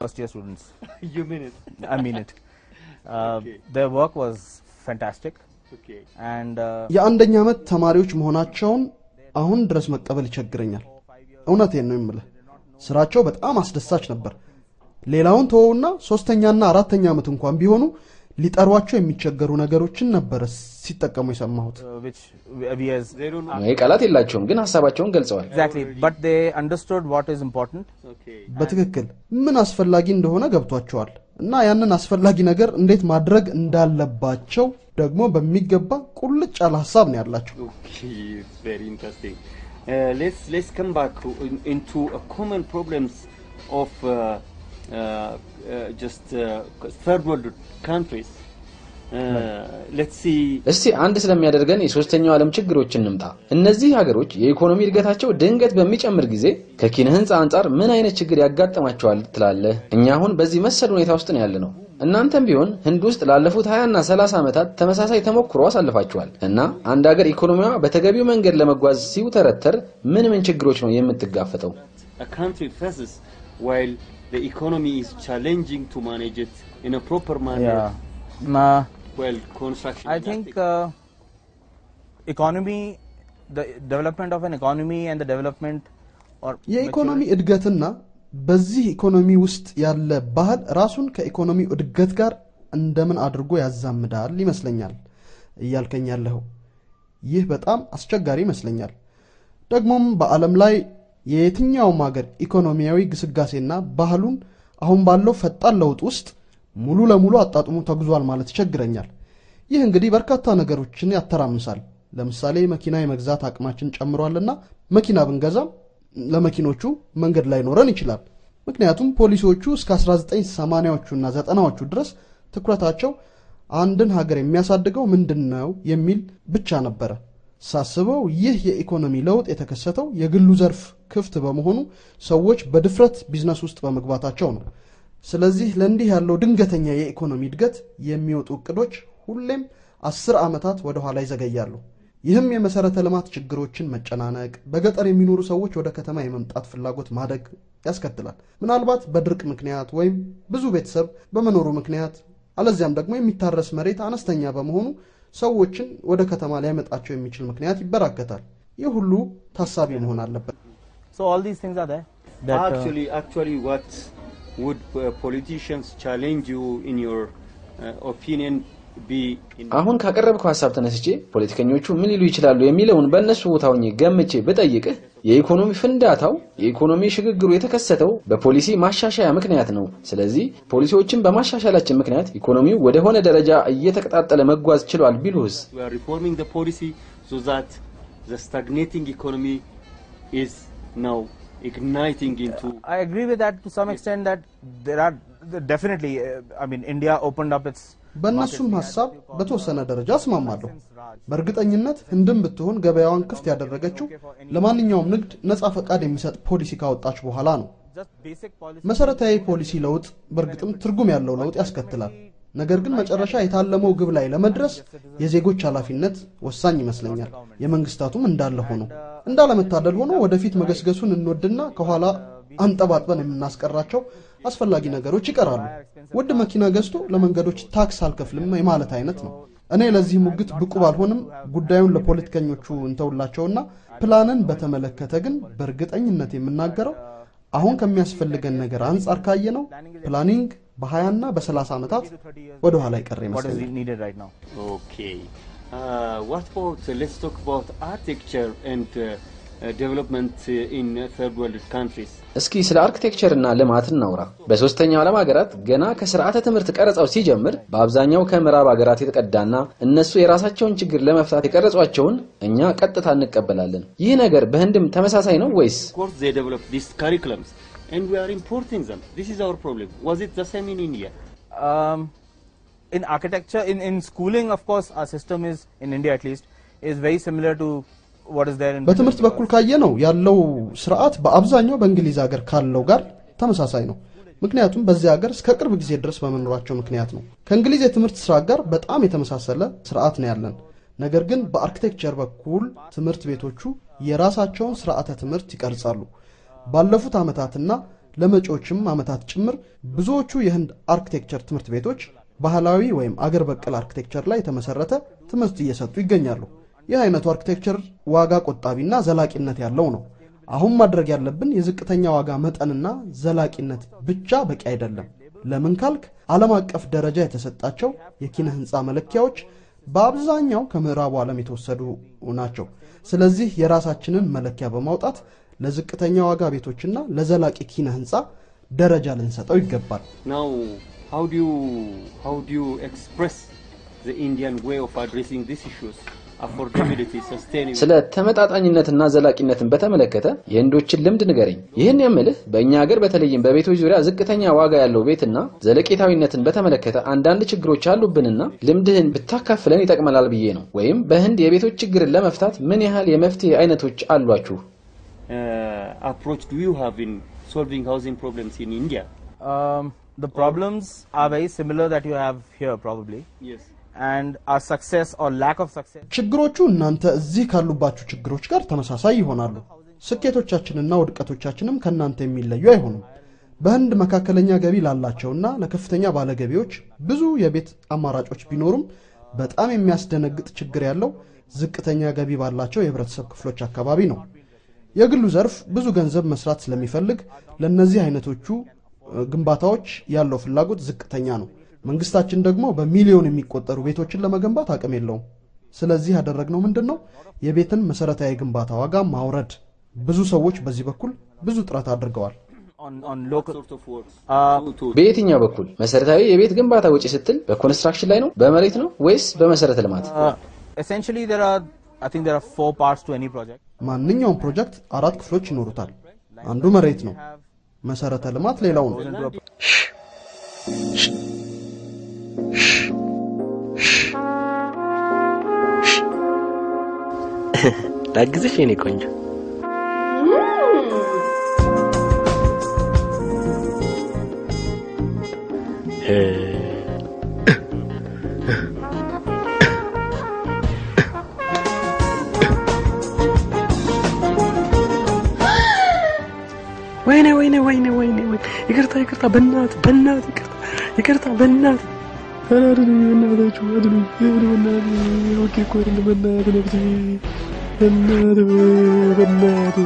first year students. You mean it? I mean it. Their work was fantastic. Okay. And የአንደኛ ዓመት ተማሪዎች መሆናቸውን አሁን ድረስ መቀበል ይቸግረኛል። እውነቴን ነው የምልህ። ስራቸው በጣም አስደሳች ነበር። ሌላውን ተወውና ሶስተኛና አራተኛ ዓመት እንኳን ቢሆኑ ሊጠሯቸው የሚቸገሩ ነገሮችን ነበር ሲጠቀሙ የሰማሁት። which we as ቃላት የላቸውም ግን ሐሳባቸውን ገልጸዋል። exactly, but they understood what is important. Okay. በትክክል ምን አስፈላጊ እንደሆነ ገብቷቸዋል እና ያንን አስፈላጊ ነገር እንዴት ማድረግ እንዳለባቸው ደግሞ በሚገባ ቁልጭ ያለ ሐሳብ ነው ያላቸው። Okay, it's very interesting. Let's come back into common problems of just third world countries. Let's see. እስቲ አንድ ስለሚያደርገን የሶስተኛው ዓለም ችግሮችን እንምጣ። እነዚህ ሀገሮች የኢኮኖሚ እድገታቸው ድንገት በሚጨምር ጊዜ ከኪነ ህንጻ አንፃር ምን አይነት ችግር ያጋጥማቸዋል ትላለህ? እኛ አሁን በዚህ መሰል ሁኔታ ውስጥ ነው ያለነው። እናንተም ቢሆን ህንድ ውስጥ ላለፉት 20 እና 30 ዓመታት ተመሳሳይ ተሞክሮ አሳልፋችኋል እና አንድ ሀገር ኢኮኖሚዋ በተገቢው መንገድ ለመጓዝ ሲውተረተር ምን ችግሮች ነው የምትጋፈጠው? A country faces while the economy is challenging to manage it in a proper manner. Yeah. Well, construction. I think economy, the development of an economy and the development or የኢኮኖሚ እድገትና በዚህ ኢኮኖሚ ውስጥ ያለ ባህል ራሱን ከኢኮኖሚ እድገት ጋር እንደምን አድርጎ ያዛምዳል ይመስለኛል እያልከኝ ያለው። ይህ በጣም አስቸጋሪ ይመስለኛል። ደግሞም በአለም ላይ የትኛውም ሀገር ኢኮኖሚያዊ ግስጋሴና ባህሉን አሁን ባለው ፈጣን ለውጥ ውስጥ ሙሉ ለሙሉ አጣጥሞ ተግዟል ማለት ይቸግረኛል። ይህ እንግዲህ በርካታ ነገሮችን ያተራምሳል። ለምሳሌ መኪና የመግዛት አቅማችን ጨምሯልና መኪና ብንገዛም ለመኪኖቹ መንገድ ላይ ኖረን ይችላል። ምክንያቱም ፖሊሶቹ እስከ 1980ዎቹና 90ዎቹ ድረስ ትኩረታቸው አንድን ሀገር የሚያሳድገው ምንድነው የሚል ብቻ ነበር። ሳስበው ይህ የኢኮኖሚ ለውጥ የተከሰተው የግሉ ዘርፍ ክፍት በመሆኑ ሰዎች በድፍረት ቢዝነስ ውስጥ በመግባታቸው ነው። ስለዚህ ለእንዲህ ያለው ድንገተኛ የኢኮኖሚ እድገት የሚወጡ እቅዶች ሁሌም 10 ዓመታት ወደ ኋላ ይዘገያሉ። ይህም የመሰረተ ልማት ችግሮችን መጨናነቅ፣ በገጠር የሚኖሩ ሰዎች ወደ ከተማ የመምጣት ፍላጎት ማደግ ያስከትላል። ምናልባት በድርቅ ምክንያት ወይም ብዙ ቤተሰብ በመኖሩ ምክንያት አለዚያም ደግሞ የሚታረስ መሬት አነስተኛ በመሆኑ ሰዎችን ወደ ከተማ ሊያመጣቸው የሚችል ምክንያት ይበራከታል። ይህ ሁሉ ታሳቢ መሆን አለበት። So all these things are there. Actually, what would politicians challenge you in your opinion be? አሁን ካቀረብከው ሐሳብ ተነስቼ ፖለቲከኞቹ ምን ሊሉ ይችላሉ የሚለውን በእነሱ ቦታውኝ ገምቼ በጠይቅህ የኢኮኖሚ ፍንዳታው የኢኮኖሚ ሽግግሩ የተከሰተው በፖሊሲ ማሻሻያ ምክንያት ነው። ስለዚህ ፖሊሲዎችን በማሻሻላችን ምክንያት ኢኮኖሚው ወደ ሆነ ደረጃ እየተቀጣጠለ መጓዝ ችሏል ቢሉስ? We are reforming the policy so that the stagnating economy is now igniting into. I agree with that to some extent, that there are definitely I mean India opened up its በእነሱም ሐሳብ በተወሰነ ደረጃ አስማማለሁ። በእርግጠኝነት ህንድም ብትሆን ገበያዋን ክፍት ያደረገችው ለማንኛውም ንግድ ነፃ ፈቃድ የሚሰጥ ፖሊሲ ካወጣች በኋላ ነው። መሰረታዊ ፖሊሲ ለውጥ በእርግጥም ትርጉም ያለው ለውጥ ያስከትላል። ነገር ግን መጨረሻ የታለመው ግብ ላይ ለመድረስ የዜጎች ኃላፊነት ወሳኝ ይመስለኛል። የመንግስታቱም እንዳለመታደል ሆኖ ወደፊት መገስገሱን እንወድና ከኋላ አንጠባጥበን የምናስቀራቸው አስፈላጊ ነገሮች ይቀራሉ። ውድ መኪና ገዝቶ ለመንገዶች ታክስ አልከፍልም ማለት አይነት ነው። እኔ ለዚህ ሙግት ብቁ ባልሆንም ጉዳዩን ለፖለቲከኞቹ እንተውላቸውና ፕላንን በተመለከተ ግን በእርግጠኝነት የምናገረው አሁን ከሚያስፈልገን ነገር አንፃር ካየነው ፕላኒንግ በ20 እና በ30 ዓመታት ወደ ኋላ ይቀር ይመስላል። Okay. What about let's talk about architecture and development in third world countries. እስኪ ስለ አርኪቴክቸርና ልማት እናውራ። በሶስተኛው ዓለም ሀገራት ገና ከስርዓተ ትምህርት ቀረጻው ሲጀምር በአብዛኛው ከምዕራብ ሀገራት የተቀዳና እነሱ የራሳቸውን ችግር ለመፍታት የቀረጿቸውን እኛ ቀጥታ እንቀበላለን። ይህ ነገር በህንድም ተመሳሳይ ነው ወይስ? Of course they developed these curriculums and we are importing them. This is our problem. Was it the same in India? In architecture, in schooling, of course, our system is, in India at least, is very similar to what is there in. በትምህርት በኩል ካየነው ያለው ስርዓት በአብዛኛው በእንግሊዝ ሀገር ካለው ጋር ተመሳሳይ ነው። ምክንያቱም በዚህ ሀገር እስከ ቅርብ ጊዜ ድረስ በመኖራቸው ምክንያት ነው። ከእንግሊዝ የትምህርት ስርዓት ጋር በጣም የተመሳሰለ ስርዓት ነው ያለን። ነገር ግን በአርኪቴክቸር በኩል ትምህርት ቤቶቹ የራሳቸውን ስርዓተ ትምህርት ይቀርጻሉ። ባለፉት ዓመታትና ለመጪዎችም ዓመታት ጭምር ብዙዎቹ የህንድ አርኪቴክቸር ትምህርት ቤቶች ባህላዊ ወይም አገር በቀል አርኪቴክቸር ላይ የተመሰረተ ትምህርት እየሰጡ ይገኛሉ። ይህ አይነቱ አርኪቴክቸር ዋጋ ቆጣቢና ዘላቂነት ያለው ነው። አሁን ማድረግ ያለብን የዝቅተኛ ዋጋ መጠንና ዘላቂነት ብቻ በቂ አይደለም። ለምን ካልክ ዓለም አቀፍ ደረጃ የተሰጣቸው የኪነ ህንፃ መለኪያዎች በአብዛኛው ከምዕራቡ ዓለም የተወሰዱ ናቸው። ስለዚህ የራሳችንን መለኪያ በማውጣት ለዝቅተኛ ዋጋ ቤቶችና ለዘላቂ ኪነ ህንፃ ደረጃ ልንሰጠው ይገባል። Now, how do you express the Indian way of addressing these issues? Affordability, sustainability. ስለ ተመጣጣኝነትና ዘላቂነትን በተመለከተ የህንዶችን ልምድ ንገረኝ። ይህን የምልህ በእኛ ሀገር በተለይም በቤቶች ዙሪያ ዝቅተኛ ዋጋ ያለው ቤትና ዘለቄታዊነትን በተመለከተ አንዳንድ ችግሮች አሉብንና ልምድህን ብታካፍለን ይጠቅመናል ብዬ ነው። ወይም በህንድ የቤቶች ችግርን ለመፍታት ምን ያህል የመፍትሄ አይነቶች አሏችሁ? Approach do you have in solving housing problems in India? The problems are very similar that you have here probably. Yes. And our success or lack of success. ችግሮቹ እናንተ እዚህ ካሉባችሁ ችግሮች ጋር ተመሳሳይ ይሆናሉ። ስኬቶቻችንና ውድቀቶቻችንም ከናንተ የሚለዩ አይሆኑም። በህንድ መካከለኛ ገቢ ላላቸውና ለከፍተኛ ባለገቢዎች ብዙ የቤት አማራጮች ቢኖሩም በጣም የሚያስደነግጥ ችግር ያለው ዝቅተኛ ገቢ ባላቸው የህብረተሰብ ክፍሎች አካባቢ ነው። የግሉ ዘርፍ ብዙ ገንዘብ መስራት ስለሚፈልግ ለነዚህ አይነቶቹ ግንባታዎች ያለው ፍላጎት ዝቅተኛ ነው። መንግስታችን ደግሞ በሚሊዮን የሚቆጠሩ ቤቶችን ለመገንባት አቅም የለውም። ስለዚህ ያደረግነው ምንድነው? የቤትን መሰረታዊ ግንባታ ዋጋ ማውረድ። ብዙ ሰዎች በዚህ በኩል ብዙ ጥረት አድርገዋል። On local Sort of works. በየትኛው በኩል? መሰረታዊ የቤት ግንባታ ወጪ ስትል በኮንስትራክሽን ላይ ነው? በመሬት ነው ወይስ በመሰረተ ልማት? Essentially I think there are 4 parts to any project. ማንኛውም ፕሮጀክት 4 ክፍሎች ይኖሩታል። አንዱ መሬት ነው። መሰረተ ልማት ሌላው ነው። ላግዝሽ የኔ ቆንጆ። ወይኔ ይቅርታ በእናት አላድርም በእናታችሁ አድርጉ በእናት ኦኬ ኮር በእናት ነፍሴ በእናት